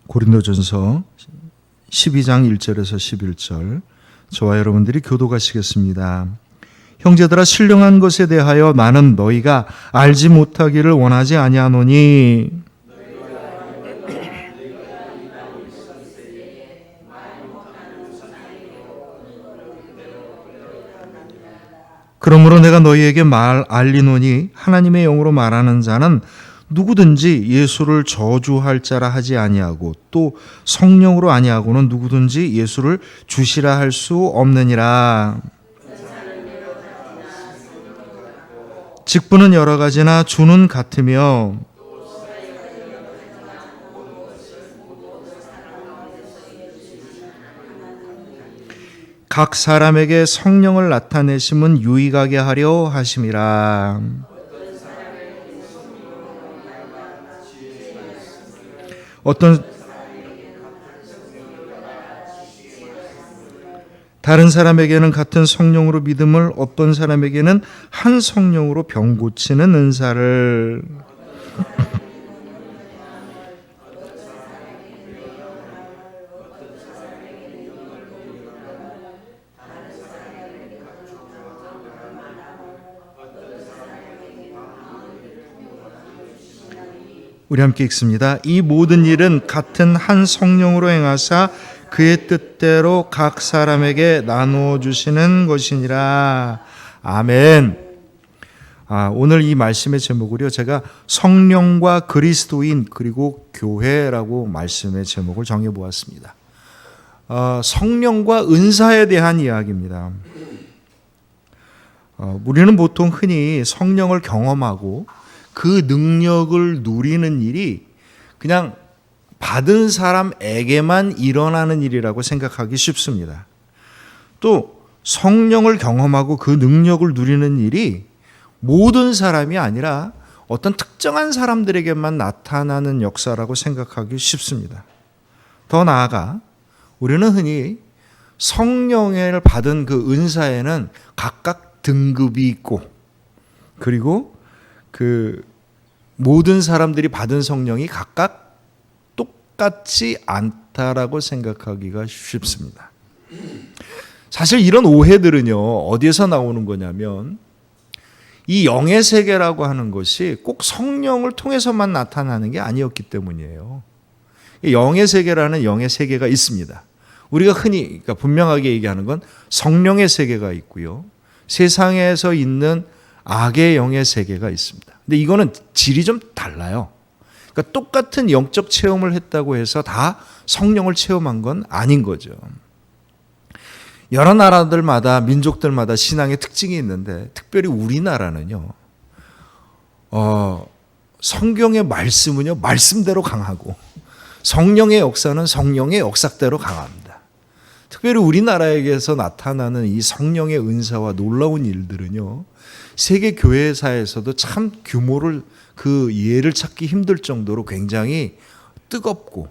고린도전서 12장 1절에서 11절 저와 여러분들이 교독하시겠습니다. 형제들아 신령한 것에 대하여 나는 너희가 알지 못하기를 원하지 아니하노니 그러므로 내가 너희에게 알리노니 하나님의 영으로 말하는 자는 누구든지 예수를 저주할 자라 하지 아니하고 또 성령으로 아니하고는 누구든지 예수를 주시라 할 수 없느니라. 직분은 여러 가지나 주는 같으며 각 사람에게 성령을 나타내심은 유익하게 하려 하심이라. 다른 사람에게는 같은 성령으로 믿음을, 어떤 사람에게는 한 성령으로 병 고치는 은사를, 우리 함께 읽습니다. 이 모든 일은 같은 한 성령으로 행하사 그의 뜻대로 각 사람에게 나누어 주시는 것이니라. 아멘. 오늘 이 말씀의 제목을요, 제가 성령과 그리스도인 그리고 교회라고 말씀의 제목을 정해 보았습니다. 성령과 은사에 대한 이야기입니다. 우리는 보통 흔히 성령을 경험하고 그 능력을 누리는 일이 그냥 받은 사람에게만 일어나는 일이라고 생각하기 쉽습니다. 또 성령을 경험하고 그 능력을 누리는 일이 모든 사람이 아니라 어떤 특정한 사람들에게만 나타나는 역사라고 생각하기 쉽습니다. 더 나아가 우리는 흔히 성령을 받은 그 은사에는 각각 등급이 있고, 그리고 그 모든 사람들이 받은 성령이 각각 똑같지 않다라고 생각하기가 쉽습니다. 사실 이런 오해들은요, 어디에서 나오는 거냐면 이 영의 세계라고 하는 것이 꼭 성령을 통해서만 나타나는 게 아니었기 때문이에요. 영의 세계라는 영의 세계가 있습니다. 우리가 흔히, 그러니까 분명하게 얘기하는 건 성령의 세계가 있고요, 세상에서 있는 악의 영의 세계가 있습니다. 근데 이거는 질이 좀 달라요. 그러니까 똑같은 영적 체험을 했다고 해서 다 성령을 체험한 건 아닌 거죠. 여러 나라들마다, 민족들마다 신앙의 특징이 있는데, 특별히 우리나라는요, 성경의 말씀은요, 말씀대로 강하고 성령의 역사는 성령의 역사대로 강합니다. 특별히 우리나라에게서 나타나는 이 성령의 은사와 놀라운 일들은요, 세계 교회사에서도 참 규모를, 그 예를 찾기 힘들 정도로 굉장히 뜨겁고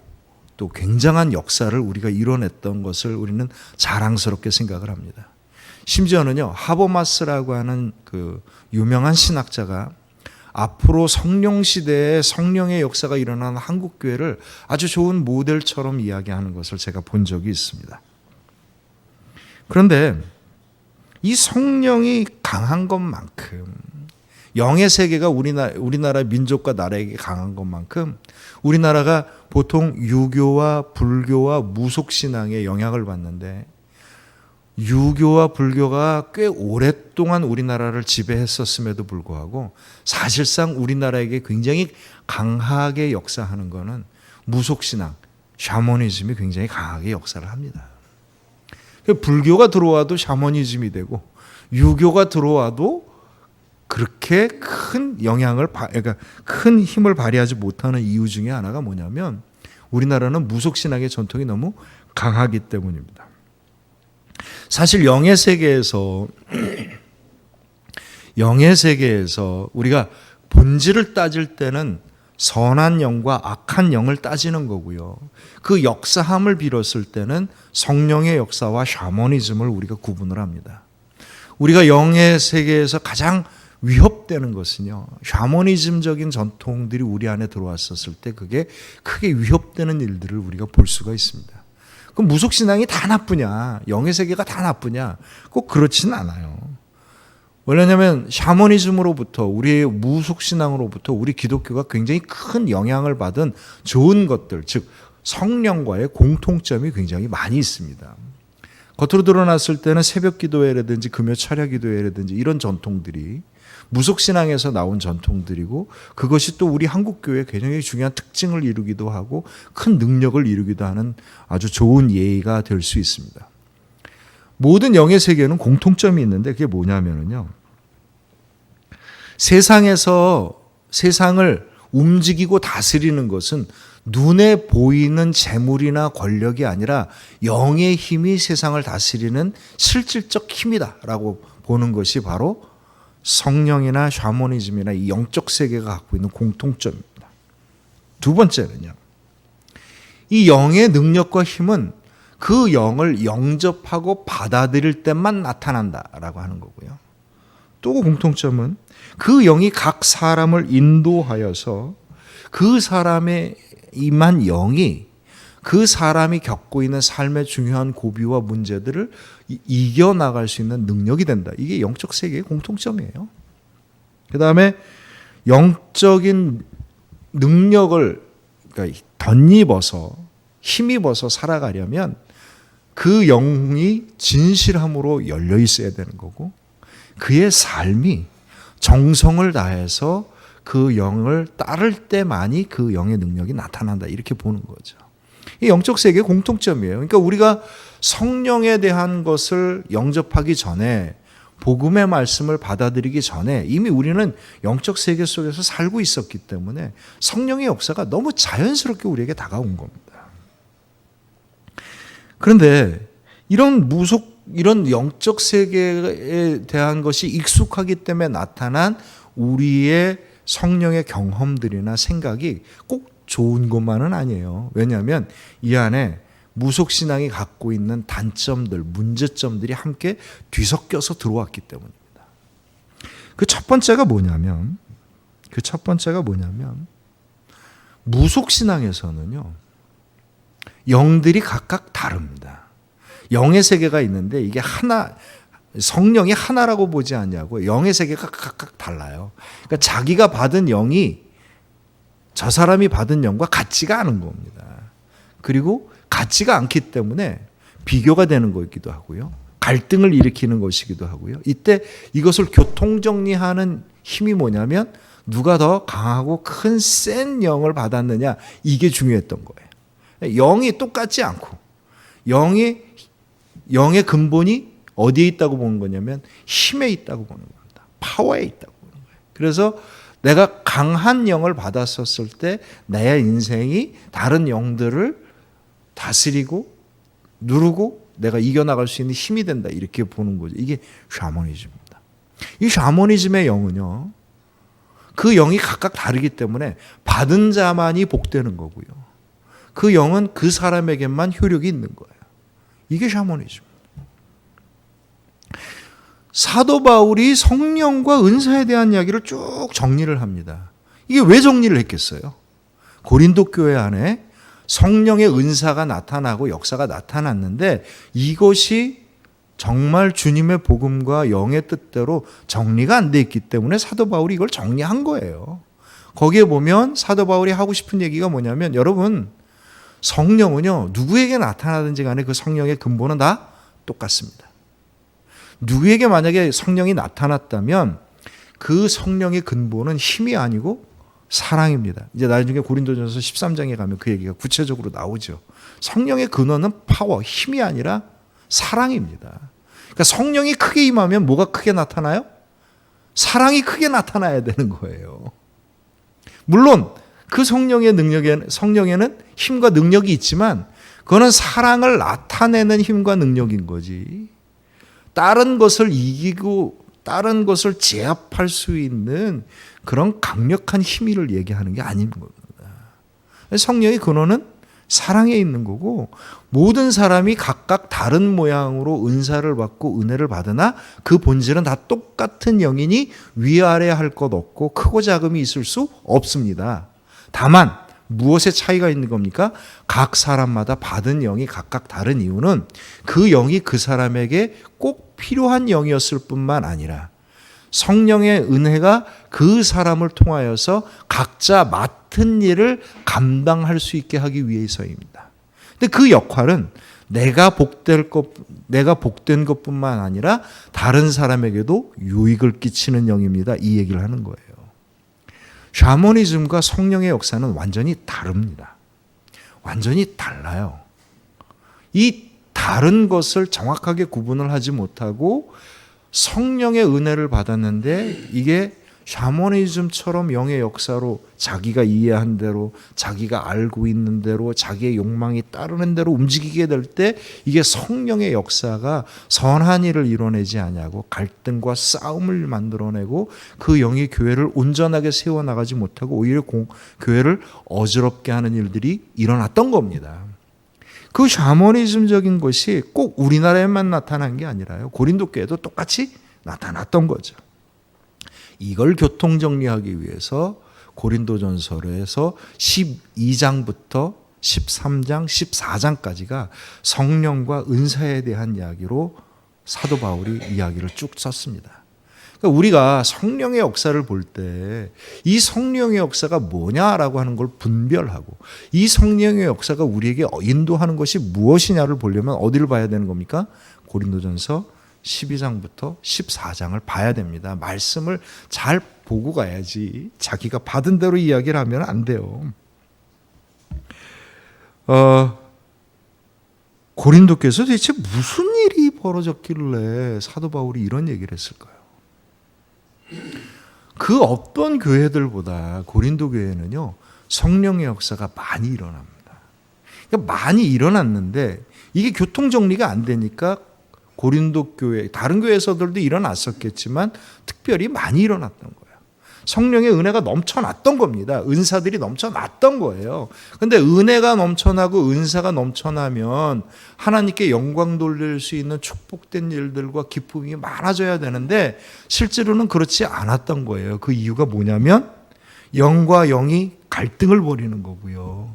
또 굉장한 역사를 우리가 이뤄냈던 것을 우리는 자랑스럽게 생각을 합니다. 심지어는요, 하버마스라고 하는 그 유명한 신학자가 앞으로 성령 시대에 성령의 역사가 일어나는 한국 교회를 아주 좋은 모델처럼 이야기하는 것을 제가 본 적이 있습니다. 그런데 이 성령이 강한 것만큼, 영의 세계가 우리나라 민족과 나라에게 강한 것만큼 우리나라가 보통 유교와 불교와 무속신앙의 영향을 받는데, 유교와 불교가 꽤 오랫동안 우리나라를 지배했었음에도 불구하고 사실상 우리나라에게 굉장히 강하게 역사하는 것은 무속신앙, 샤머니즘이 굉장히 강하게 역사를 합니다. 불교가 들어와도 샤머니즘이 되고, 유교가 들어와도 그렇게 큰 영향을, 그러니까 큰 힘을 발휘하지 못하는 이유 중에 하나가 뭐냐면, 우리나라는 무속신앙의 전통이 너무 강하기 때문입니다. 사실 영의 세계에서 우리가 본질을 따질 때는 선한 영과 악한 영을 따지는 거고요, 그 역사함을 빌었을 때는 성령의 역사와 샤머니즘을 우리가 구분을 합니다. 우리가 영의 세계에서 가장 위협되는 것은요, 샤머니즘적인 전통들이 우리 안에 들어왔었을 때 그게 크게 위협되는 일들을 우리가 볼 수가 있습니다. 그럼 무속신앙이 다 나쁘냐, 영의 세계가 다 나쁘냐, 꼭 그렇지는 않아요. 왜냐하면 샤머니즘으로부터, 우리의 무속신앙으로부터 우리 기독교가 굉장히 큰 영향을 받은 좋은 것들, 즉 성령과의 공통점이 굉장히 많이 있습니다. 겉으로 드러났을 때는 새벽 기도회라든지 금요 철야 기도회라든지 이런 전통들이 무속신앙에서 나온 전통들이고, 그것이 또 우리 한국교회의 굉장히 중요한 특징을 이루기도 하고 큰 능력을 이루기도 하는 아주 좋은 예의가 될 수 있습니다. 모든 영의 세계는 공통점이 있는데 그게 뭐냐면요, 세상에서 세상을 움직이고 다스리는 것은 눈에 보이는 재물이나 권력이 아니라 영의 힘이 세상을 다스리는 실질적 힘이다라고 보는 것이 바로 성령이나 샤머니즘이나 이 영적 세계가 갖고 있는 공통점입니다. 두 번째는요, 이 영의 능력과 힘은 그 영을 영접하고 받아들일 때만 나타난다라고 하는 거고요. 또 공통점은 그 영이 각 사람을 인도하여서 그 사람의 임한 영이 그 사람이 겪고 있는 삶의 중요한 고비와 문제들을 이겨나갈 수 있는 능력이 된다. 이게 영적 세계의 공통점이에요. 그 다음에 영적인 능력을 덧입어서 힘입어서 살아가려면 그 영이 진실함으로 열려 있어야 되는 거고, 그의 삶이 정성을 다해서 그 영을 따를 때만이 그 영의 능력이 나타난다, 이렇게 보는 거죠. 이 영적 세계의 공통점이에요. 그러니까 우리가 성령에 대한 것을 영접하기 전에, 복음의 말씀을 받아들이기 전에 이미 우리는 영적 세계 속에서 살고 있었기 때문에 성령의 역사가 너무 자연스럽게 우리에게 다가온 겁니다. 그런데 이런 영적 세계에 대한 것이 익숙하기 때문에 나타난 우리의 성령의 경험들이나 생각이 꼭 좋은 것만은 아니에요. 왜냐하면 이 안에 무속신앙이 갖고 있는 단점들, 문제점들이 함께 뒤섞여서 들어왔기 때문입니다. 그 첫 번째가 뭐냐면 무속신앙에서는요, 영들이 각각 다릅니다. 영의 세계가 있는데 이게 하나, 성령이 하나라고 보지 않냐고. 영의 세계가 각각 달라요. 그러니까 자기가 받은 영이 저 사람이 받은 영과 같지가 않은 겁니다. 그리고 같지가 않기 때문에 비교가 되는 것이기도 하고요, 갈등을 일으키는 것이기도 하고요. 이때 이것을 교통정리하는 힘이 뭐냐면 누가 더 강하고 큰 센 영을 받았느냐, 이게 중요했던 거예요. 영이 똑같지 않고 영의 근본이 어디에 있다고 보는 거냐면 힘에 있다고 보는 겁니다. 파워에 있다고 보는 거예요. 그래서 내가 강한 영을 받았었을 때 내 인생이 다른 영들을 다스리고 누르고 내가 이겨나갈 수 있는 힘이 된다, 이렇게 보는 거죠. 이게 샤머니즘입니다. 이 샤머니즘의 영은요, 그 영이 각각 다르기 때문에 받은 자만이 복되는 거고요, 그 영은 그 사람에게만 효력이 있는 거예요. 이게 샤머니즘입니다. 사도 바울이 성령과 은사에 대한 이야기를 쭉 정리를 합니다. 이게 왜 정리를 했겠어요? 고린도 교회 안에 성령의 은사가 나타나고 역사가 나타났는데 이것이 정말 주님의 복음과 영의 뜻대로 정리가 안 돼 있기 때문에 사도 바울이 이걸 정리한 거예요. 거기에 보면 사도 바울이 하고 싶은 얘기가 뭐냐면, 여러분, 성령은요, 누구에게 나타나든지 간에 그 성령의 근본은 다 똑같습니다. 누구에게 만약에 성령이 나타났다면 그 성령의 근본은 힘이 아니고 사랑입니다. 이제 나중에 고린도전서 13장에 가면 그 얘기가 구체적으로 나오죠. 성령의 근원은 파워, 힘이 아니라 사랑입니다. 그러니까 성령이 크게 임하면 뭐가 크게 나타나요? 사랑이 크게 나타나야 되는 거예요. 물론 그 성령에는 힘과 능력이 있지만 그거는 사랑을 나타내는 힘과 능력인 거지, 다른 것을 이기고 다른 것을 제압할 수 있는 그런 강력한 힘을 얘기하는 게 아닌 겁니다. 성령의 근원은 사랑에 있는 거고, 모든 사람이 각각 다른 모양으로 은사를 받고 은혜를 받으나 그 본질은 다 똑같은 영이니 위아래 할 것 없고 크고 작음이 있을 수 없습니다. 다만 무엇에 차이가 있는 겁니까? 각 사람마다 받은 영이 각각 다른 이유는 그 영이 그 사람에게 꼭 필요한 영이었을 뿐만 아니라 성령의 은혜가 그 사람을 통하여서 각자 맡은 일을 감당할 수 있게 하기 위해서입니다. 근데 그 역할은 내가 복된 것뿐만 아니라 다른 사람에게도 유익을 끼치는 영입니다. 이 얘기를 하는 거예요. 샤머니즘과 성령의 역사는 완전히 다릅니다. 완전히 달라요. 이 다른 것을 정확하게 구분을 하지 못하고 성령의 은혜를 받았는데 이게 샤머니즘처럼 영의 역사로 자기가 이해한 대로, 자기가 알고 있는 대로, 자기의 욕망이 따르는 대로 움직이게 될 때 이게 성령의 역사가 선한 일을 이뤄내지 아니하고 갈등과 싸움을 만들어내고 그 영이 교회를 온전하게 세워나가지 못하고 오히려 교회를 어지럽게 하는 일들이 일어났던 겁니다. 그 샤머니즘적인 것이 꼭 우리나라에만 나타난 게 아니라요. 고린도 교회도 똑같이 나타났던 거죠. 이걸 교통정리하기 위해서 고린도전서에서 12장부터 13장, 14장까지가 성령과 은사에 대한 이야기로 사도 바울이 이야기를 쭉 썼습니다. 그러니까 우리가 성령의 역사를 볼 때 이 성령의 역사가 뭐냐라고 하는 걸 분별하고 이 성령의 역사가 우리에게 인도하는 것이 무엇이냐를 보려면 어디를 봐야 되는 겁니까? 고린도전서 12장부터 14장을 봐야 됩니다. 말씀을 잘 보고 가야지 자기가 받은 대로 이야기를 하면 안 돼요. 고린도께서 대체 무슨 일이 벌어졌길래 사도 바울이 이런 얘기를 했을까요? 그 어떤 교회들보다 고린도 교회는요, 성령의 역사가 많이 일어납니다. 그러니까 많이 일어났는데 이게 교통정리가 안 되니까 고린도 교회, 다른 교회에서들도 일어났었겠지만 특별히 많이 일어났던 거예요. 성령의 은혜가 넘쳐났던 겁니다. 은사들이 넘쳐났던 거예요. 그런데 은혜가 넘쳐나고 은사가 넘쳐나면 하나님께 영광 돌릴 수 있는 축복된 일들과 기쁨이 많아져야 되는데 실제로는 그렇지 않았던 거예요. 그 이유가 뭐냐면 영과 영이 갈등을 벌이는 거고요.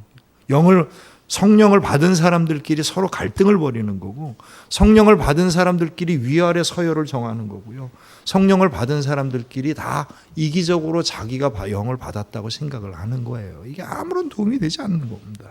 성령을 받은 사람들끼리 서로 갈등을 벌이는 거고, 성령을 받은 사람들끼리 위아래 서열을 정하는 거고요. 성령을 받은 사람들끼리 다 이기적으로 자기가 영을 받았다고 생각을 하는 거예요. 이게 아무런 도움이 되지 않는 겁니다.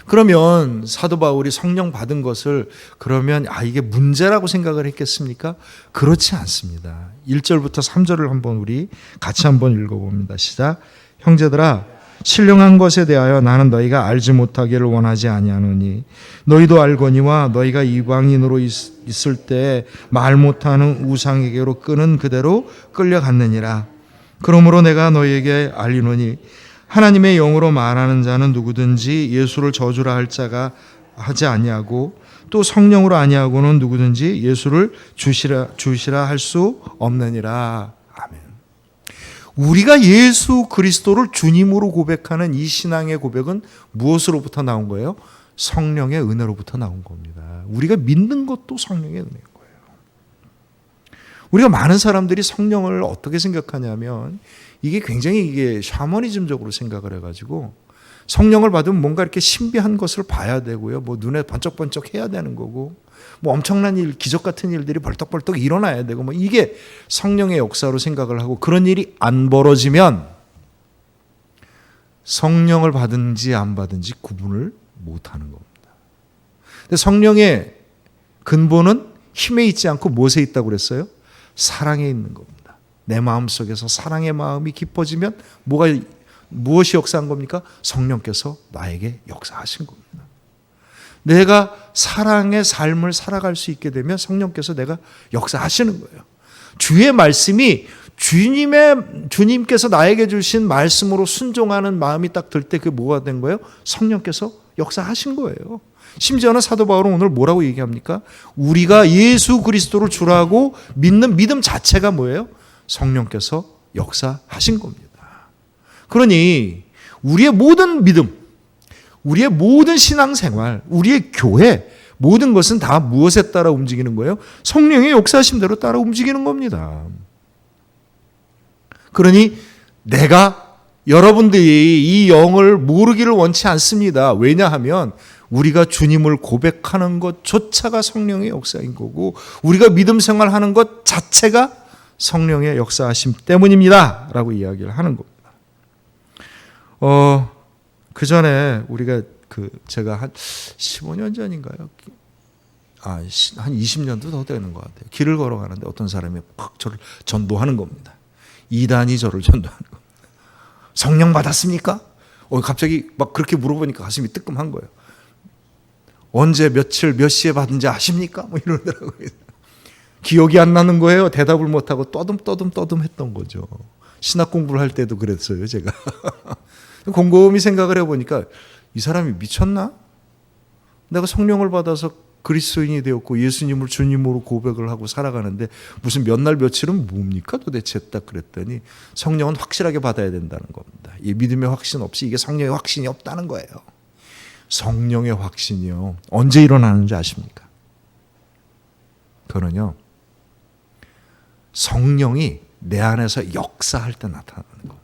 그러면 사도 바울이 성령 받은 것을 그러면 이게 문제라고 생각을 했겠습니까? 그렇지 않습니다. 1절부터 3절을 한번 우리 같이 한번 읽어봅니다. 시작. 형제들아, 신령한 것에 대하여 나는 너희가 알지 못하기를 원하지 아니하노니 너희도 알거니와 너희가 이방인으로 있을 때 말 못하는 우상에게로 끄는 그대로 끌려갔느니라. 그러므로 내가 너희에게 알리노니 하나님의 영으로 말하는 자는 누구든지 예수를 저주라 할 자가 하지 아니하고 또 성령으로 아니하고는 누구든지 예수를 주시라 할 수 없느니라. 아멘. 우리가 예수 그리스도를 주님으로 고백하는 이 신앙의 고백은 무엇으로부터 나온 거예요? 성령의 은혜로부터 나온 겁니다. 우리가 믿는 것도 성령의 은혜인 거예요. 우리가 많은 사람들이 성령을 어떻게 생각하냐면 이게 굉장히 샤머니즘적으로 생각을 해가지고 성령을 받으면 뭔가 이렇게 신비한 것을 봐야 되고요. 뭐 눈에 번쩍번쩍 해야 되는 거고 뭐 엄청난 일, 기적 같은 일들이 벌떡벌떡 일어나야 되고 뭐 이게 성령의 역사로 생각을 하고 그런 일이 안 벌어지면 성령을 받은지 안 받은지 구분을 못하는 겁니다. 근데 성령의 근본은 힘에 있지 않고 무엇에 있다고 그랬어요? 사랑에 있는 겁니다. 내 마음속에서 사랑의 마음이 깊어지면 무엇이 역사한 겁니까? 성령께서 나에게 역사하신 겁니다. 내가 사랑의 삶을 살아갈 수 있게 되면 성령께서 내가 역사하시는 거예요. 주의 말씀이 주님께서 나에게 주신 말씀으로 순종하는 마음이 딱 들 때 그게 뭐가 된 거예요? 성령께서 역사하신 거예요. 심지어는 사도 바울은 오늘 뭐라고 얘기합니까? 우리가 예수 그리스도를 주라고 믿는 믿음 자체가 뭐예요? 성령께서 역사하신 겁니다. 그러니 우리의 모든 믿음, 우리의 모든 신앙생활, 우리의 교회, 모든 것은 다 무엇에 따라 움직이는 거예요? 성령의 역사하심대로 따라 움직이는 겁니다. 그러니 내가 여러분들이 이 영을 모르기를 원치 않습니다. 왜냐하면 우리가 주님을 고백하는 것조차가 성령의 역사인 거고 우리가 믿음 생활하는 것 자체가 성령의 역사하심 때문입니다. 라고 이야기를 하는 겁니다. 그 전에 우리가 제가 한 15년 전인가요? 한 20년도 더 되는 것 같아요. 길을 걸어가는데 어떤 사람이 팍 저를 전도하는 겁니다. 이단이 저를 전도하는 겁니다. 성령 받았습니까? 갑자기 막 그렇게 물어보니까 가슴이 뜨끔한 거예요. 언제 며칠 몇 시에 받은지 아십니까? 뭐 이러더라고요. 기억이 안 나는 거예요. 대답을 못하고 떠듬 했던 거죠. 신학 공부를 할 때도 그랬어요, 제가. 곰곰이 생각을 해보니까 이 사람이 미쳤나? 내가 성령을 받아서 그리스도인이 되었고 예수님을 주님으로 고백을 하고 살아가는데 무슨 몇 날 며칠은 뭡니까 도대체 딱 그랬더니 성령은 확실하게 받아야 된다는 겁니다. 이 믿음의 확신 없이 이게 성령의 확신이 없다는 거예요. 성령의 확신이요. 언제 일어나는지 아십니까? 그거는요. 성령이 내 안에서 역사할 때 나타나는 겁니다.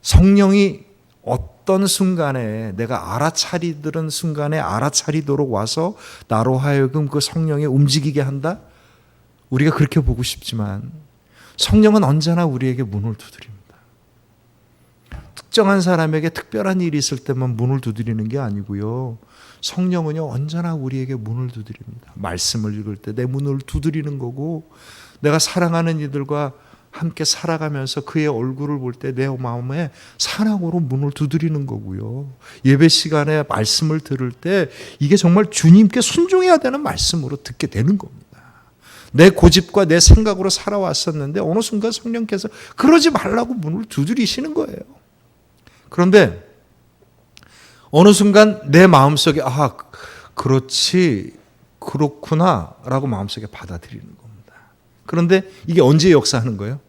성령이 어떤 순간에 내가 알아차리던 순간에 알아차리도록 와서 나로 하여금 그 성령에 움직이게 한다? 우리가 그렇게 보고 싶지만 성령은 언제나 우리에게 문을 두드립니다. 특정한 사람에게 특별한 일이 있을 때만 문을 두드리는 게 아니고요. 성령은요 언제나 우리에게 문을 두드립니다. 말씀을 읽을 때 내 문을 두드리는 거고 내가 사랑하는 이들과 함께 살아가면서 그의 얼굴을 볼 때 내 마음에 사랑으로 문을 두드리는 거고요. 예배 시간에 말씀을 들을 때 이게 정말 주님께 순종해야 되는 말씀으로 듣게 되는 겁니다. 내 고집과 내 생각으로 살아왔었는데 어느 순간 성령께서 그러지 말라고 문을 두드리시는 거예요. 그런데 어느 순간 내 마음속에 그렇지 그렇구나 라고 마음속에 받아들이는 겁니다. 그런데 이게 언제 역사하는 거예요?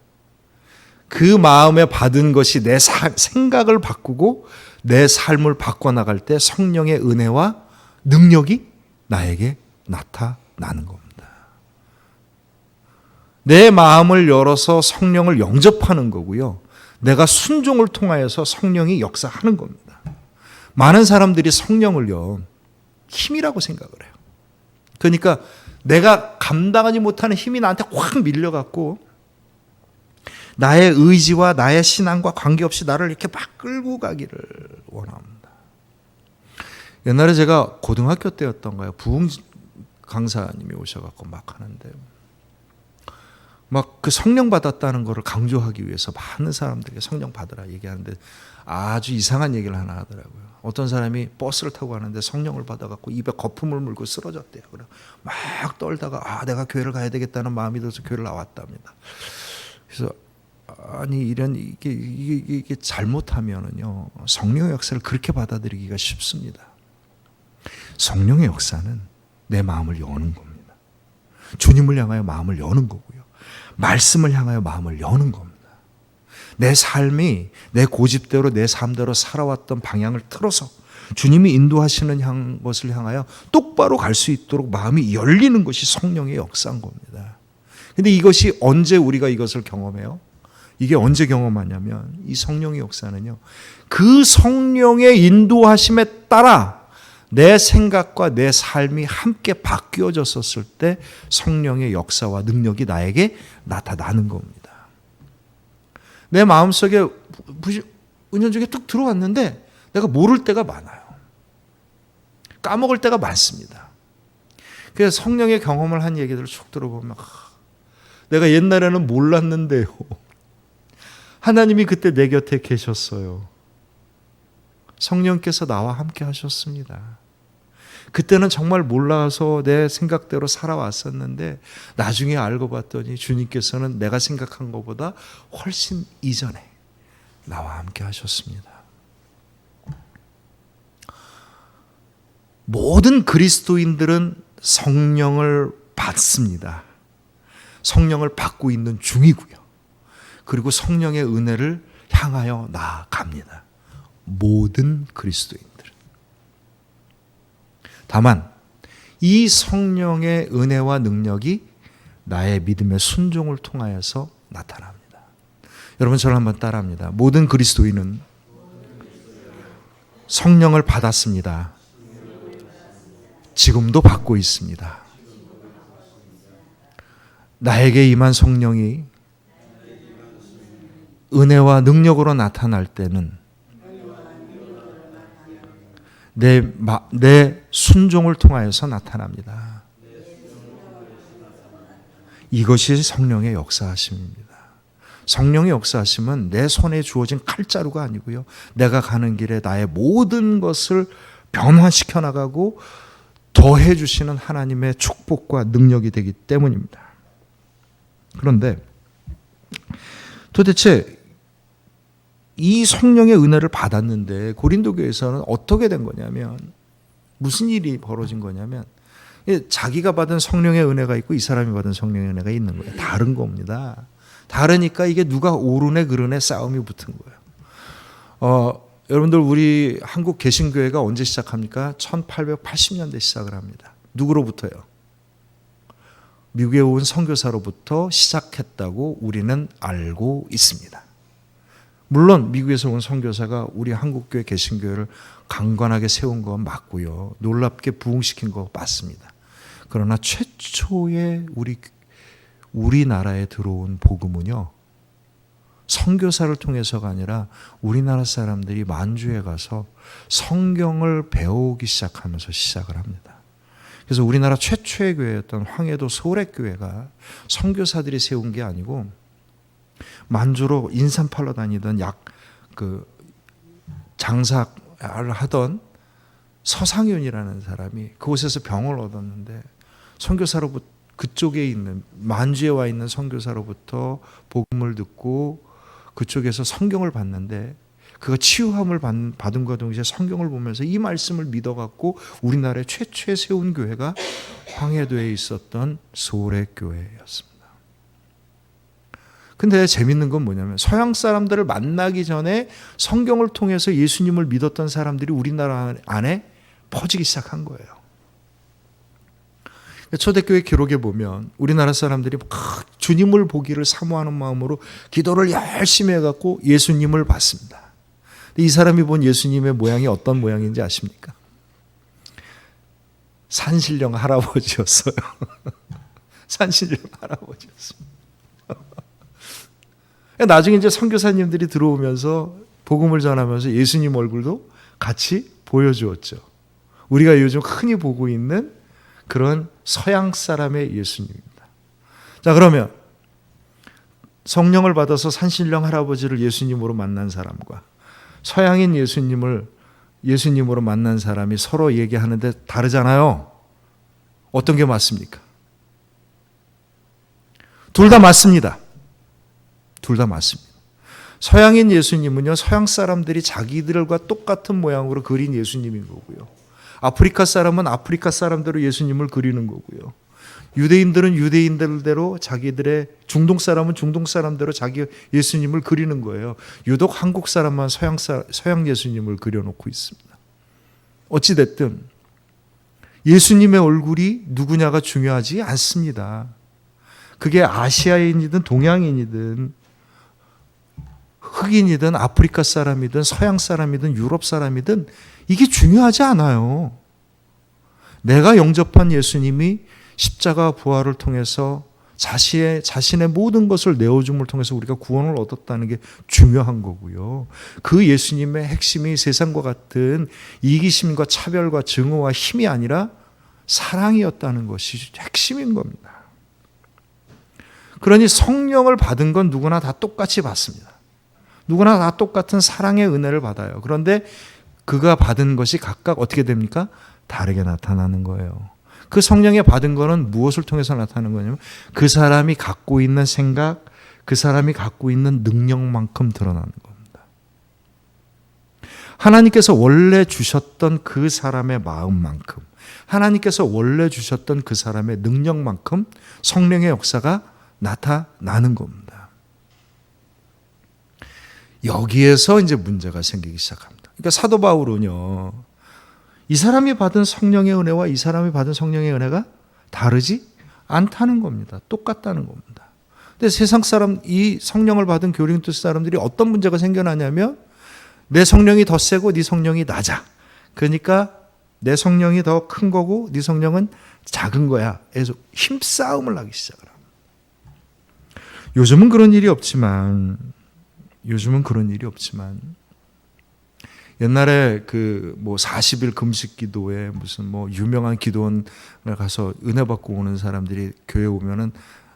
그 마음에 받은 것이 내 생각을 바꾸고 내 삶을 바꿔나갈 때 성령의 은혜와 능력이 나에게 나타나는 겁니다. 내 마음을 열어서 성령을 영접하는 거고요. 내가 순종을 통하여서 성령이 역사하는 겁니다. 많은 사람들이 성령을요, 힘이라고 생각을 해요. 그러니까 내가 감당하지 못하는 힘이 나한테 확 밀려갖고 나의 의지와 나의 신앙과 관계없이 나를 이렇게 막 끌고 가기를 원합니다. 옛날에 제가 고등학교 때였던가요? 부흥 강사님이 오셔갖고 막 하는데 막 그 성령 받았다는 것을 강조하기 위해서 많은 사람들에게 성령 받으라 얘기하는데 아주 이상한 얘기를 하나 하더라고요. 어떤 사람이 버스를 타고 가는데 성령을 받아갖고 입에 거품을 물고 쓰러졌대요. 그래 막 떨다가 내가 교회를 가야 되겠다는 마음이 들어서 교회를 나왔답니다. 그래서 아니 이게 잘못하면은요 성령의 역사를 그렇게 받아들이기가 쉽습니다. 성령의 역사는 내 마음을 여는 겁니다. 주님을 향하여 마음을 여는 거고요. 말씀을 향하여 마음을 여는 겁니다. 내 삶이 내 고집대로 내 삶대로 살아왔던 방향을 틀어서 주님이 인도하시는 것을 향하여 똑바로 갈 수 있도록 마음이 열리는 것이 성령의 역사인 겁니다. 근데 이것이 언제 우리가 이것을 경험해요? 이게 언제 경험하냐면 이 성령의 역사는요. 그 성령의 인도하심에 따라 내 생각과 내 삶이 함께 바뀌어졌었을 때 성령의 역사와 능력이 나에게 나타나는 겁니다. 내 마음속에 은연중에 뚝 들어왔는데 내가 모를 때가 많아요. 까먹을 때가 많습니다. 그래서 성령의 경험을 한 얘기들을 쭉 들어보면 내가 옛날에는 몰랐는데요. 하나님이 그때 내 곁에 계셨어요. 성령께서 나와 함께 하셨습니다. 그때는 정말 몰라서 내 생각대로 살아왔었는데 나중에 알고 봤더니 주님께서는 내가 생각한 것보다 훨씬 이전에 나와 함께 하셨습니다. 모든 그리스도인들은 성령을 받습니다. 성령을 받고 있는 중이고요. 그리고 성령의 은혜를 향하여 나아갑니다. 모든 그리스도인들. 다만 이 성령의 은혜와 능력이 나의 믿음의 순종을 통하여서 나타납니다. 여러분 저를 한번 따라합니다. 모든 그리스도인은 성령을 받았습니다. 지금도 받고 있습니다. 나에게 임한 성령이 은혜와 능력으로 나타날 때는 내 순종을 통하여서 나타납니다. 이것이 성령의 역사하심입니다. 성령의 역사하심은 내 손에 주어진 칼자루가 아니고요. 내가 가는 길에 나의 모든 것을 변화시켜 나가고 더해 주시는 하나님의 축복과 능력이 되기 때문입니다. 그런데 도대체 이 성령의 은혜를 받았는데 고린도 교회에서는 어떻게 된 거냐면, 무슨 일이 벌어진 거냐면, 자기가 받은 성령의 은혜가 있고 이 사람이 받은 성령의 은혜가 있는 거예요. 다른 겁니다. 다르니까 이게 누가 옳으네 그르네 싸움이 붙은 거예요. 여러분들 우리 한국 개신교회가 언제 시작합니까? 1880년대 시작을 합니다. 누구로부터요? 미국에 온 선교사로부터 시작했다고 우리는 알고 있습니다. 물론 미국에서 온 선교사가 우리 한국교회 개신교회를 강건하게 세운 건 맞고요. 놀랍게 부흥시킨 거 맞습니다. 그러나 최초의 우리나라에 들어온 복음은요, 선교사를 통해서가 아니라 우리나라 사람들이 만주에 가서 성경을 배우기 시작하면서 시작을 합니다. 그래서 우리나라 최초의 교회였던 황해도 소래교회가 선교사들이 세운 게 아니고 만주로 인삼 팔러 다니던 장사를 하던 서상윤이라는 사람이 그곳에서 병을 얻었는데 선교사로부터 그쪽에 있는 만주에 와 있는 선교사로부터 복음을 듣고 그쪽에서 성경을 봤는데 그가 치유함을 받은 것과 동시에 성경을 보면서 이 말씀을 믿어갖고 우리나라의 최초에 세운 교회가 황해도에 있었던 소래교회였습니다. 근데 재밌는 건 뭐냐면 서양 사람들을 만나기 전에 성경을 통해서 예수님을 믿었던 사람들이 우리나라 안에 퍼지기 시작한 거예요. 초대교회 기록에 보면 우리나라 사람들이 주님을 보기를 사모하는 마음으로 기도를 열심히 해갖고 예수님을 봤습니다. 이 사람이 본 예수님의 모양이 어떤 모양인지 아십니까? 산신령 할아버지였어요. 산신령 할아버지였습니다. 나중에 이제 선교사님들이 들어오면서 복음을 전하면서 예수님 얼굴도 같이 보여주었죠. 우리가 요즘 흔히 보고 있는 그런 서양 사람의 예수님입니다. 자, 그러면 성령을 받아서 산신령 할아버지를 예수님으로 만난 사람과 서양인 예수님으로 만난 사람이 서로 얘기하는데 다르잖아요. 어떤 게 맞습니까? 둘 다 맞습니다. 둘 다 맞습니다. 서양인 예수님은요, 서양 사람들이 자기들과 똑같은 모양으로 그린 예수님인 거고요. 아프리카 사람은 아프리카 사람대로 예수님을 그리는 거고요. 유대인들은 유대인들대로 자기들의, 중동 사람은 중동 사람대로 자기 예수님을 그리는 거예요. 유독 한국 사람만 서양 예수님을 그려놓고 있습니다. 어찌됐든 예수님의 얼굴이 누구냐가 중요하지 않습니다. 그게 아시아인이든 동양인이든 흑인이든 아프리카 사람이든 서양 사람이든 유럽 사람이든 이게 중요하지 않아요. 내가 영접한 예수님이 십자가 부활을 통해서 자신의 모든 것을 내어줌을 통해서 우리가 구원을 얻었다는 게 중요한 거고요. 그 예수님의 핵심이 세상과 같은 이기심과 차별과 증오와 힘이 아니라 사랑이었다는 것이 핵심인 겁니다. 그러니 성령을 받은 건 누구나 다 똑같이 받습니다. 누구나 다 똑같은 사랑의 은혜를 받아요. 그런데 그가 받은 것이 각각 어떻게 됩니까? 다르게 나타나는 거예요. 그 성령에 받은 거는 무엇을 통해서 나타나는 거냐면 그 사람이 갖고 있는 생각, 그 사람이 갖고 있는 능력만큼 드러나는 겁니다. 하나님께서 원래 주셨던 그 사람의 마음만큼, 하나님께서 원래 주셨던 그 사람의 능력만큼 성령의 역사가 나타나는 겁니다. 여기에서 이제 문제가 생기기 시작합니다. 그러니까 사도 바울은요, 이 사람이 받은 성령의 은혜와 이 사람이 받은 성령의 은혜가 다르지 않다는 겁니다. 똑같다는 겁니다. 근데 세상 사람, 이 성령을 받은 고린도 사람들이 어떤 문제가 생겨나냐면, 내 성령이 더 세고 네 성령이 낮아. 그러니까 내 성령이 더 큰 거고 네 성령은 작은 거야. 그래서 힘싸움을 하기 시작을 합니다. 요즘은 그런 일이 없지만 옛날에 그 뭐 40일 금식 기도에 무슨 뭐 유명한 기도원에 가서 은혜 받고 오는 사람들이 교회 오면은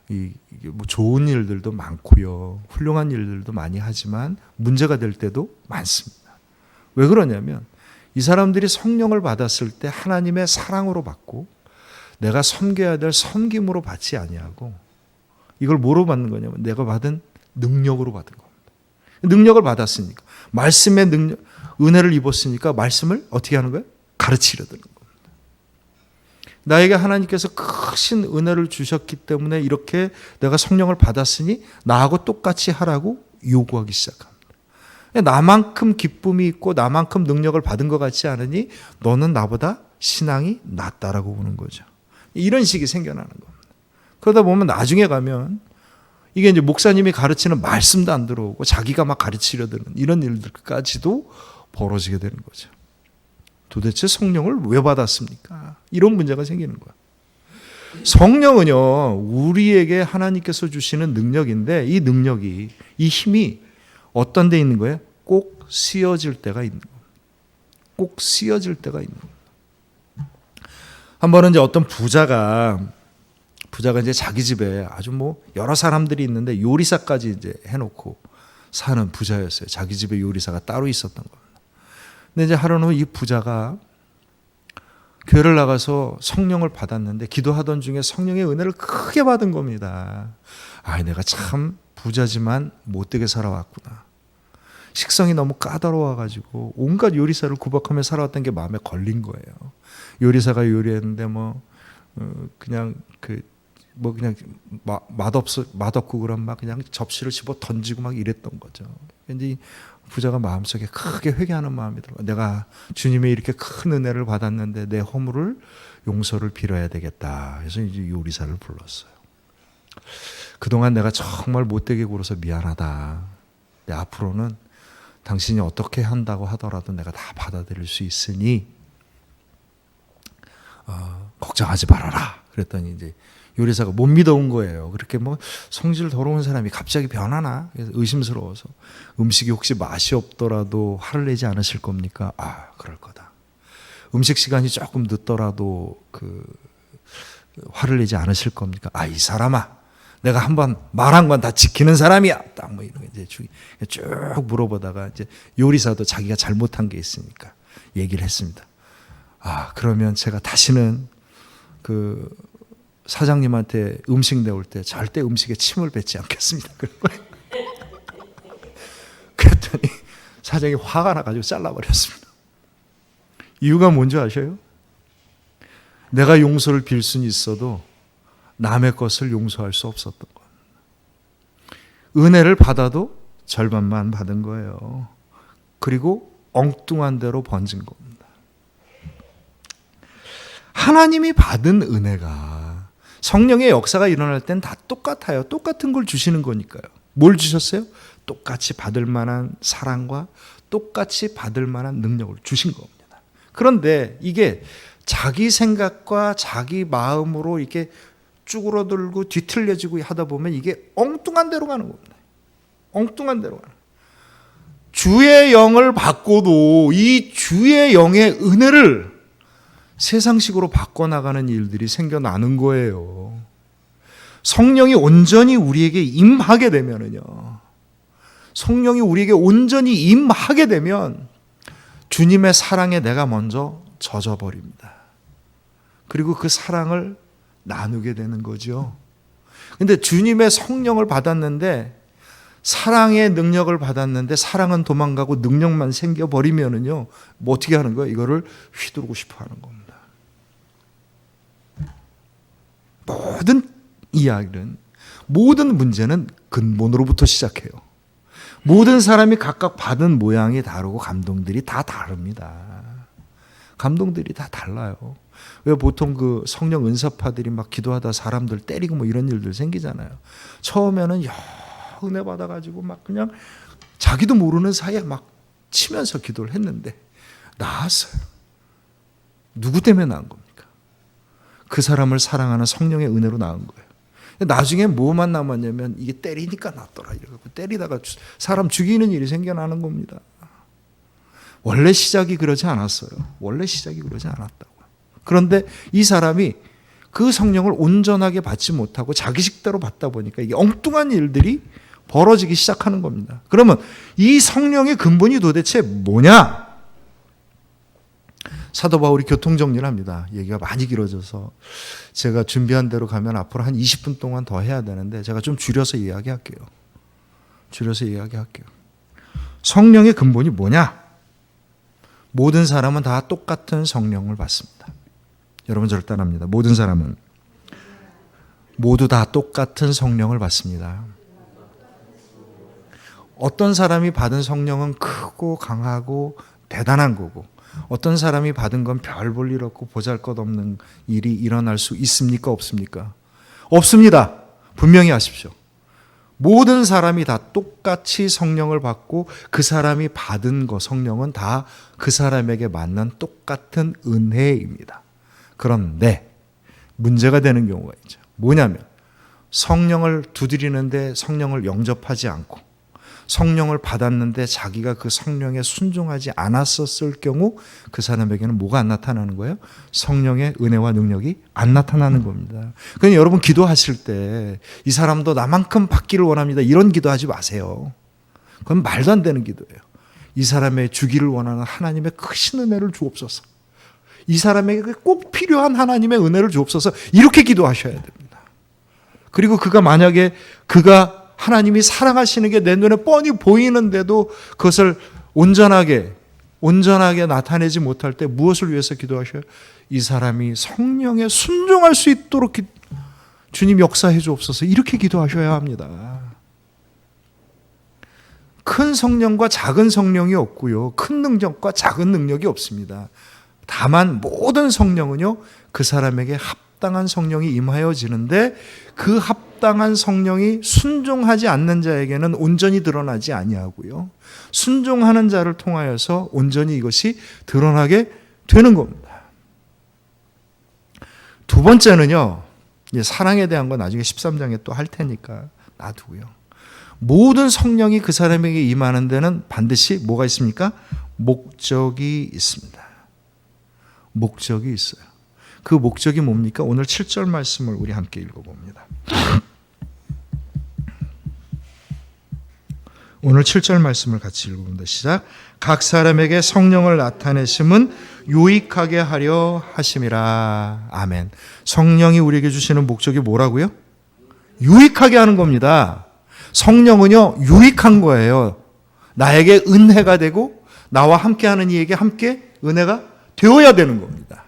이게 뭐 좋은 일들도 많고요. 훌륭한 일들도 많이 하지만 문제가 될 때도 많습니다. 왜 그러냐면 이 사람들이 성령을 받았을 때 하나님의 사랑으로 받고 내가 섬겨야 될 섬김으로 받지 아니하고 이걸 뭐로 받는 거냐면 내가 받은 능력으로 받은 겁니다. 능력을 받았으니까 말씀의 능력, 은혜를 입었으니까 말씀을 어떻게 하는 거예요? 가르치려 드는 겁니다. 나에게 하나님께서 크신 은혜를 주셨기 때문에 이렇게 내가 성령을 받았으니 나하고 똑같이 하라고 요구하기 시작합니다. 나만큼 기쁨이 있고 나만큼 능력을 받은 것 같지 않으니 너는 나보다 신앙이 낫다라고 보는 거죠. 이런 식이 생겨나는 겁니다. 그러다 보면 나중에 가면 이게 이제 목사님이 가르치는 말씀도 안 들어오고 자기가 막 가르치려 드는 이런 일들까지도 벌어지게 되는 거죠. 도대체 성령을 왜 받았습니까? 이런 문제가 생기는 거예요. 성령은요, 우리에게 하나님께서 주시는 능력인데 이 능력이, 이 힘이 어떤 데 있는 거예요? 꼭 쓰여질 때가 있는 거예요. 꼭 쓰여질 때가 있는 거예요. 한 번은 이제 어떤 부자가 이제 자기 집에 아주 뭐 여러 사람들이 있는데 요리사까지 이제 해놓고 사는 부자였어요. 자기 집에 요리사가 따로 있었던 겁니다. 근데 이제 하루는 이 부자가 교회를 나가서 성령을 받았는데 기도하던 중에 성령의 은혜를 크게 받은 겁니다. 아, 내가 참 부자지만 못되게 살아왔구나. 식성이 너무 까다로워가지고 온갖 요리사를 구박하며 살아왔던 게 마음에 걸린 거예요. 요리사가 요리했는데 그냥 맛없고 그럼 막 그냥 접시를 집어 던지고 막 이랬던 거죠. 근데 부자가 마음속에 크게 회개하는 마음이 들어요. 내가 주님의 이렇게 큰 은혜를 받았는데 내 허물을 용서를 빌어야 되겠다. 그래서 이제 요리사를 불렀어요. 그동안 내가 정말 못되게 굴어서 미안하다. 근데 앞으로는 당신이 어떻게 한다고 하더라도 내가 다 받아들일 수 있으니 걱정하지 말아라. 그랬더니 이제 요리사가 못 믿어온 거예요. 그렇게 뭐 성질 더러운 사람이 갑자기 변하나? 그래서 의심스러워서 음식이 혹시 맛이 없더라도 화를 내지 않으실 겁니까? 아, 그럴 거다. 음식 시간이 조금 늦더라도 화를 내지 않으실 겁니까? 아, 이 사람아, 내가 한번 말한 건 다 지키는 사람이야. 딱 뭐 이런 이제 쭉 물어보다가 이제 요리사도 자기가 잘못한 게 있으니까 얘기를 했습니다. 아, 그러면 제가 다시는 사장님한테 음식 내올 때 절대 음식에 침을 뱉지 않겠습니다. 그랬더니 사장이 화가 나가지고 잘라버렸습니다. 이유가 뭔지 아셔요? 내가 용서를 빌 수는 있어도 남의 것을 용서할 수 없었던 거예요. 은혜를 받아도 절반만 받은 거예요. 그리고 엉뚱한 대로 번진 겁니다. 하나님이 받은 은혜가 성령의 역사가 일어날 땐 다 똑같아요. 똑같은 걸 주시는 거니까요. 뭘 주셨어요? 똑같이 받을 만한 사랑과 똑같이 받을 만한 능력을 주신 겁니다. 그런데 이게 자기 생각과 자기 마음으로 이렇게 쭈그러들고 뒤틀려지고 하다 보면 이게 엉뚱한 대로 가는 겁니다. 엉뚱한 대로 가는. 주의 영을 받고도 이 주의 영의 은혜를 세상식으로 바꿔나가는 일들이 생겨나는 거예요. 성령이 온전히 우리에게 임하게 되면은요. 성령이 우리에게 온전히 임하게 되면 주님의 사랑에 내가 먼저 젖어버립니다. 그리고 그 사랑을 나누게 되는 거죠. 근데 주님의 성령을 받았는데 사랑의 능력을 받았는데 사랑은 도망가고 능력만 생겨버리면은요. 뭐 어떻게 하는 거예요? 이거를 휘두르고 싶어 하는 겁니다. 모든 이야기는, 모든 문제는 근본으로부터 시작해요. 모든 사람이 각각 받은 모양이 다르고 감동들이 다 다릅니다. 감동들이 다 달라요. 왜 보통 그 성령 은사파들이 막 기도하다 사람들 때리고 뭐 이런 일들 생기잖아요. 처음에는 은혜 받아가지고 막 그냥 자기도 모르는 사이에 막 치면서 기도를 했는데 나았어요. 누구 때문에 나은 겁니까? 그 사람을 사랑하는 성령의 은혜로 나은 거예요. 나중에 뭐만 남았냐면 이게 때리니까 낫더라 이래갖고 때리다가 사람 죽이는 일이 생겨나는 겁니다. 원래 시작이 그러지 않았어요. 원래 시작이 그러지 않았다고요. 그런데 이 사람이 그 성령을 온전하게 받지 못하고 자기 식대로 받다 보니까 이게 엉뚱한 일들이 벌어지기 시작하는 겁니다. 그러면 이 성령의 근본이 도대체 뭐냐? 사도 바울이 교통정리를 합니다. 얘기가 많이 길어져서 제가 준비한 대로 가면 앞으로 한 20분 동안 더 해야 되는데 제가 좀 줄여서 이야기할게요. 성령의 근본이 뭐냐? 모든 사람은 다 똑같은 성령을 받습니다. 여러분 저를 따라합니다. 모든 사람은 모두 다 똑같은 성령을 받습니다. 어떤 사람이 받은 성령은 크고 강하고 대단한 거고 어떤 사람이 받은 건 별 볼 일 없고 보잘것없는 일이 일어날 수 있습니까? 없습니까? 없습니다. 분명히 아십시오. 모든 사람이 다 똑같이 성령을 받고 그 사람이 받은 거 성령은 다 그 사람에게 맞는 똑같은 은혜입니다. 그런데 문제가 되는 경우가 있죠. 뭐냐면 성령을 두드리는데 성령을 영접하지 않고 성령을 받았는데 자기가 그 성령에 순종하지 않았었을 경우 그 사람에게는 뭐가 안 나타나는 거예요? 성령의 은혜와 능력이 안 나타나는 겁니다. 그러니까 여러분 기도하실 때 이 사람도 나만큼 받기를 원합니다. 이런 기도하지 마세요. 그건 말도 안 되는 기도예요. 이 사람의 주기를 원하는 하나님의 크신 은혜를 주옵소서. 이 사람에게 꼭 필요한 하나님의 은혜를 주옵소서. 이렇게 기도하셔야 됩니다. 그리고 그가 만약에 하나님이 사랑하시는 게 내 눈에 뻔히 보이는데도 그것을 온전하게 나타내지 못할 때 무엇을 위해서 기도하셔요? 이 사람이 성령에 순종할 수 있도록 주님 역사해 주옵소서. 이렇게 기도하셔야 합니다. 큰 성령과 작은 성령이 없고요. 큰 능력과 작은 능력이 없습니다. 다만 모든 성령은요, 그 사람에게 합당한 성령이 임하여지는데 그 합당한 성령이 순종하지 않는 자에게는 온전히 드러나지 아니하고요. 순종하는 자를 통하여서 온전히 이것이 드러나게 되는 겁니다. 두 번째는요, 사랑에 대한 건 나중에 13장에 또 할 테니까 놔두고요. 모든 성령이 그 사람에게 임하는 데는 반드시 뭐가 있습니까? 목적이 있습니다. 목적이 있어요. 그 목적이 뭡니까? 오늘 7절 말씀을 우리 함께 읽어봅니다. 오늘 7절 말씀을 같이 읽어봅니다. 시작. 각 사람에게 성령을 나타내심은 유익하게 하려 하심이라. 아멘. 성령이 우리에게 주시는 목적이 뭐라고요? 유익하게 하는 겁니다. 성령은요, 유익한 거예요. 나에게 은혜가 되고 나와 함께하는 이에게 함께 은혜가 되어야 되는 겁니다.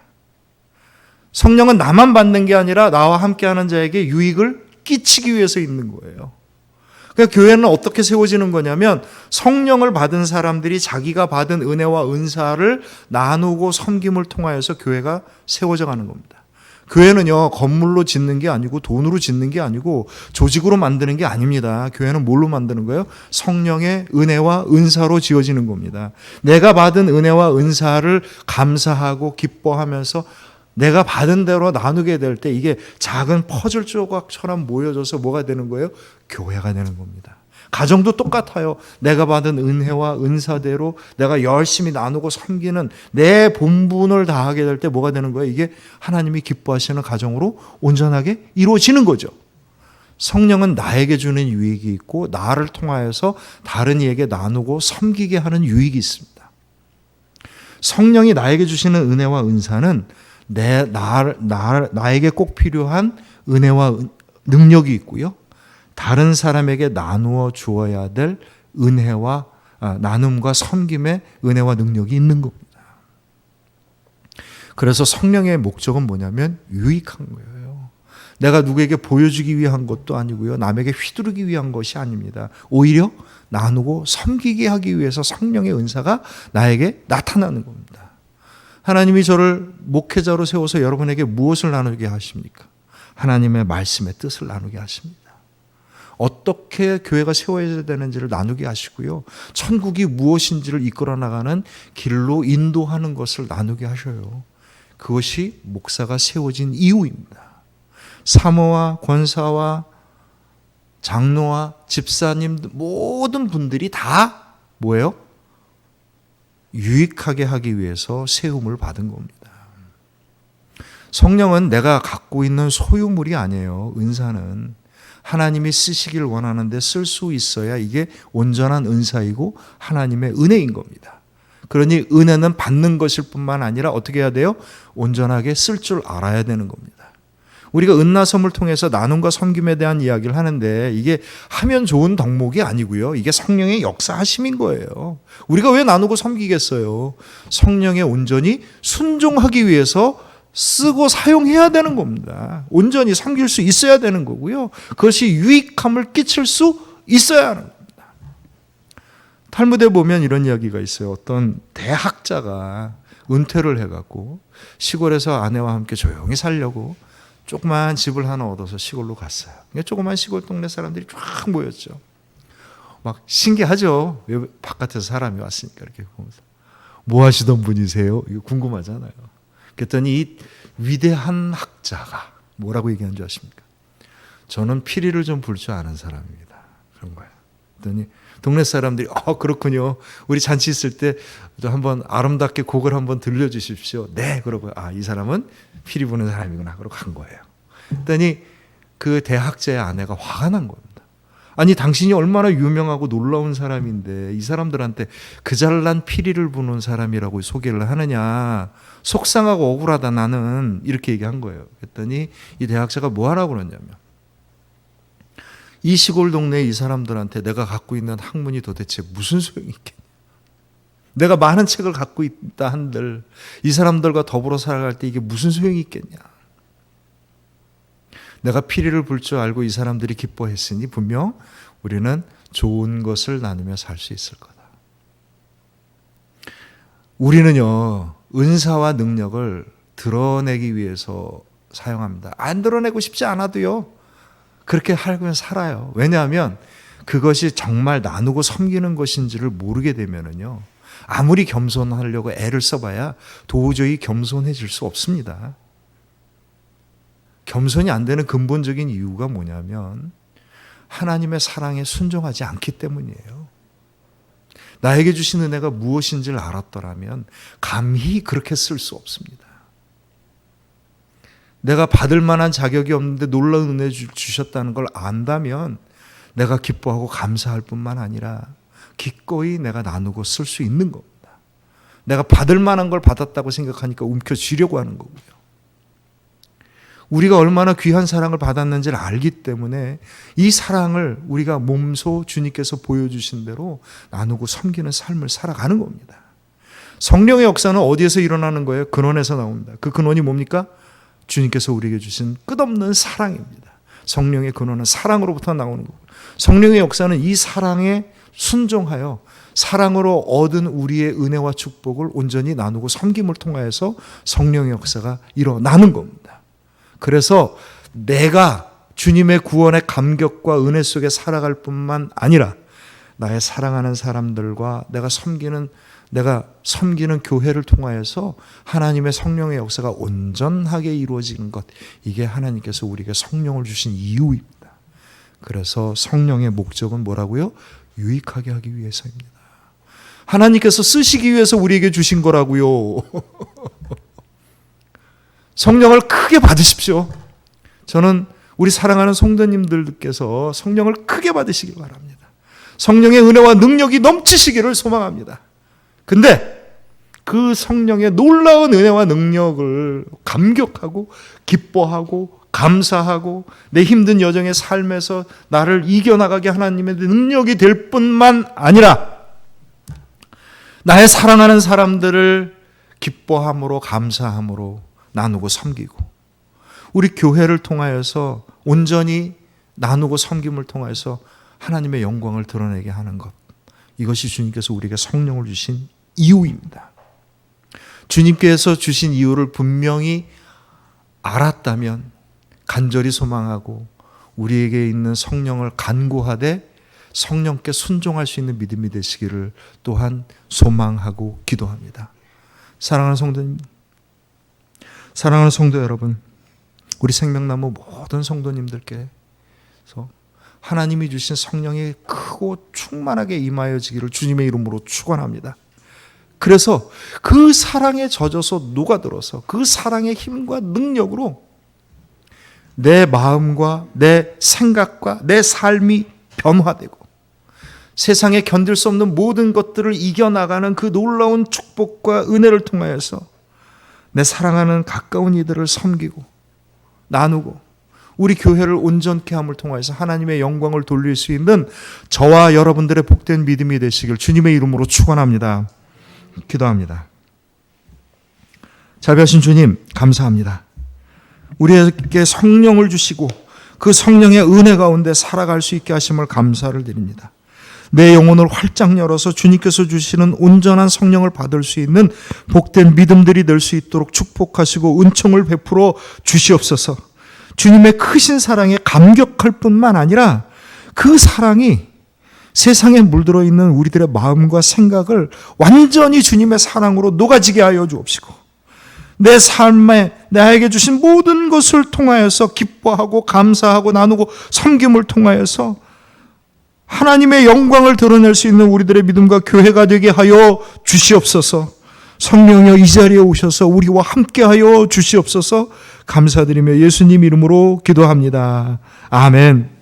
성령은 나만 받는 게 아니라 나와 함께하는 자에게 유익을 끼치기 위해서 있는 거예요. 그러니까 교회는 어떻게 세워지는 거냐면 성령을 받은 사람들이 자기가 받은 은혜와 은사를 나누고 섬김을 통하여서 교회가 세워져 가는 겁니다. 교회는요, 건물로 짓는 게 아니고 돈으로 짓는 게 아니고 조직으로 만드는 게 아닙니다. 교회는 뭘로 만드는 거예요? 성령의 은혜와 은사로 지어지는 겁니다. 내가 받은 은혜와 은사를 감사하고 기뻐하면서 내가 받은 대로 나누게 될 때 이게 작은 퍼즐 조각처럼 모여져서 뭐가 되는 거예요? 교회가 되는 겁니다. 가정도 똑같아요. 내가 받은 은혜와 은사대로 내가 열심히 나누고 섬기는 내 본분을 다하게 될 때 뭐가 되는 거예요? 이게 하나님이 기뻐하시는 가정으로 온전하게 이루어지는 거죠. 성령은 나에게 주는 유익이 있고 나를 통하여서 다른 이에게 나누고 섬기게 하는 유익이 있습니다. 성령이 나에게 주시는 은혜와 은사는 나에게 꼭 필요한 은혜와 능력이 있고요. 다른 사람에게 나누어 주어야 될 은혜와 나눔과 섬김의 은혜와 능력이 있는 겁니다. 그래서 성령의 목적은 뭐냐면 유익한 거예요. 내가 누구에게 보여주기 위한 것도 아니고요. 남에게 휘두르기 위한 것이 아닙니다. 오히려 나누고 섬기게 하기 위해서 성령의 은사가 나에게 나타나는 겁니다. 하나님이 저를 목회자로 세워서 여러분에게 무엇을 나누게 하십니까? 하나님의 말씀의 뜻을 나누게 하십니다. 어떻게 교회가 세워야 되는지를 나누게 하시고요. 천국이 무엇인지를 이끌어 나가는 길로 인도하는 것을 나누게 하셔요. 그것이 목사가 세워진 이유입니다. 사모와 권사와 장로와 집사님 모든 분들이 다 뭐예요? 유익하게 하기 위해서 세움을 받은 겁니다. 성령은 내가 갖고 있는 소유물이 아니에요. 은사는 하나님이 쓰시길 원하는데 쓸 수 있어야 이게 온전한 은사이고 하나님의 은혜인 겁니다. 그러니 은혜는 받는 것일 뿐만 아니라 어떻게 해야 돼요? 온전하게 쓸 줄 알아야 되는 겁니다. 우리가 은나섬을 통해서 나눔과 섬김에 대한 이야기를 하는데 이게 하면 좋은 덕목이 아니고요. 이게 성령의 역사하심인 거예요. 우리가 왜 나누고 섬기겠어요? 성령의 온전히 순종하기 위해서 쓰고 사용해야 되는 겁니다. 온전히 섬길 수 있어야 되는 거고요. 그것이 유익함을 끼칠 수 있어야 하는 겁니다. 탈무드에 보면 이런 이야기가 있어요. 어떤 대학자가 은퇴를 해갖고 시골에서 아내와 함께 조용히 살려고 조그만 집을 하나 얻어서 시골로 갔어요. 조그만 시골 동네 사람들이 쫙 모였죠. 막 신기하죠. 왜 바깥에서 사람이 왔으니까 이렇게 보면서 뭐 하시던 분이세요? 이거 궁금하잖아요. 그랬더니 이 위대한 학자가 뭐라고 얘기한 줄 아십니까? 저는 피리를 좀 불 줄 아는 사람입니다. 그런 거예요. 그랬더니 동네 사람들이 그렇군요. 우리 잔치 있을 때 한번 아름답게 곡을 한번 들려주십시오. 네. 그러고 이 사람은 피리 부는 사람이구나. 그러고 간 거예요. 그랬더니 그 대학자의 아내가 화가 난 겁니다. 아니 당신이 얼마나 유명하고 놀라운 사람인데 이 사람들한테 그 잘난 피리를 부는 사람이라고 소개를 하느냐. 속상하고 억울하다 나는 이렇게 얘기한 거예요. 그랬더니 이 대학자가 뭐 하라고 그러냐면 이 시골 동네 이 사람들한테 내가 갖고 있는 학문이 도대체 무슨 소용이 있겠냐. 내가 많은 책을 갖고 있다 한들 이 사람들과 더불어 살아갈 때 이게 무슨 소용이 있겠냐. 내가 피리를 불 줄 알고 이 사람들이 기뻐했으니 분명 우리는 좋은 것을 나누며 살 수 있을 거다. 우리는요 은사와 능력을 드러내기 위해서 사용합니다. 안 드러내고 싶지 않아도요 그렇게 살면 살아요. 왜냐하면 그것이 정말 나누고 섬기는 것인지를 모르게 되면은요 아무리 겸손하려고 애를 써봐야 도저히 겸손해질 수 없습니다. 겸손이 안 되는 근본적인 이유가 뭐냐면 하나님의 사랑에 순종하지 않기 때문이에요. 나에게 주신 은혜가 무엇인지를 알았더라면 감히 그렇게 쓸 수 없습니다. 내가 받을 만한 자격이 없는데 놀라운 은혜 주셨다는 걸 안다면 내가 기뻐하고 감사할 뿐만 아니라 기꺼이 내가 나누고 쓸 수 있는 겁니다. 내가 받을 만한 걸 받았다고 생각하니까 움켜쥐려고 하는 거고요. 우리가 얼마나 귀한 사랑을 받았는지를 알기 때문에 이 사랑을 우리가 몸소 주님께서 보여주신 대로 나누고 섬기는 삶을 살아가는 겁니다. 성령의 역사는 어디에서 일어나는 거예요? 근원에서 나옵니다. 그 근원이 뭡니까? 주님께서 우리에게 주신 끝없는 사랑입니다. 성령의 근원은 사랑으로부터 나오는 거고 성령의 역사는 이 사랑에 순종하여 사랑으로 얻은 우리의 은혜와 축복을 온전히 나누고 섬김을 통하여서 성령의 역사가 일어나는 겁니다. 그래서 내가 주님의 구원의 감격과 은혜 속에 살아갈 뿐만 아니라 나의 사랑하는 사람들과 내가 섬기는 교회를 통하여서 하나님의 성령의 역사가 온전하게 이루어지는 것, 이게 하나님께서 우리에게 성령을 주신 이유입니다. 그래서 성령의 목적은 뭐라고요? 유익하게 하기 위해서입니다. 하나님께서 쓰시기 위해서 우리에게 주신 거라고요. 성령을 크게 받으십시오. 저는 우리 사랑하는 성도님들께서 성령을 크게 받으시길 바랍니다. 성령의 은혜와 능력이 넘치시기를 소망합니다. 근데 그 성령의 놀라운 은혜와 능력을 감격하고 기뻐하고 감사하고 내 힘든 여정의 삶에서 나를 이겨나가게 하나님의 능력이 될 뿐만 아니라 나의 사랑하는 사람들을 기뻐함으로 감사함으로 나누고 섬기고 우리 교회를 통하여서 온전히 나누고 섬김을 통해서 하나님의 영광을 드러내게 하는 것. 이것이 주님께서 우리에게 성령을 주신 이유입니다. 주님께서 주신 이유를 분명히 알았다면 간절히 소망하고 우리에게 있는 성령을 간구하되 성령께 순종할 수 있는 믿음이 되시기를 또한 소망하고 기도합니다. 사랑하는 성도님, 사랑하는 성도 여러분, 우리 생명나무 모든 성도님들께서 하나님이 주신 성령이 크고 충만하게 임하여지기를 주님의 이름으로 축원합니다. 그래서 그 사랑에 젖어서 녹아들어서 그 사랑의 힘과 능력으로 내 마음과 내 생각과 내 삶이 변화되고 세상에 견딜 수 없는 모든 것들을 이겨나가는 그 놀라운 축복과 은혜를 통하여서 내 사랑하는 가까운 이들을 섬기고 나누고 우리 교회를 온전케 함을 통해서 하나님의 영광을 돌릴 수 있는 저와 여러분들의 복된 믿음이 되시길 주님의 이름으로 축원합니다. 기도합니다. 자비하신 주님, 감사합니다. 우리에게 성령을 주시고 그 성령의 은혜 가운데 살아갈 수 있게 하심을 감사를 드립니다. 내 영혼을 활짝 열어서 주님께서 주시는 온전한 성령을 받을 수 있는 복된 믿음들이 될 수 있도록 축복하시고 은총을 베풀어 주시옵소서. 주님의 크신 사랑에 감격할 뿐만 아니라 그 사랑이 세상에 물들어 있는 우리들의 마음과 생각을 완전히 주님의 사랑으로 녹아지게 하여 주옵시고 내 삶에 나에게 주신 모든 것을 통하여서 기뻐하고 감사하고 나누고 섬김을 통하여서 하나님의 영광을 드러낼 수 있는 우리들의 믿음과 교회가 되게 하여 주시옵소서. 성령이여 이 자리에 오셔서 우리와 함께하여 주시옵소서. 감사드리며 예수님 이름으로 기도합니다. 아멘.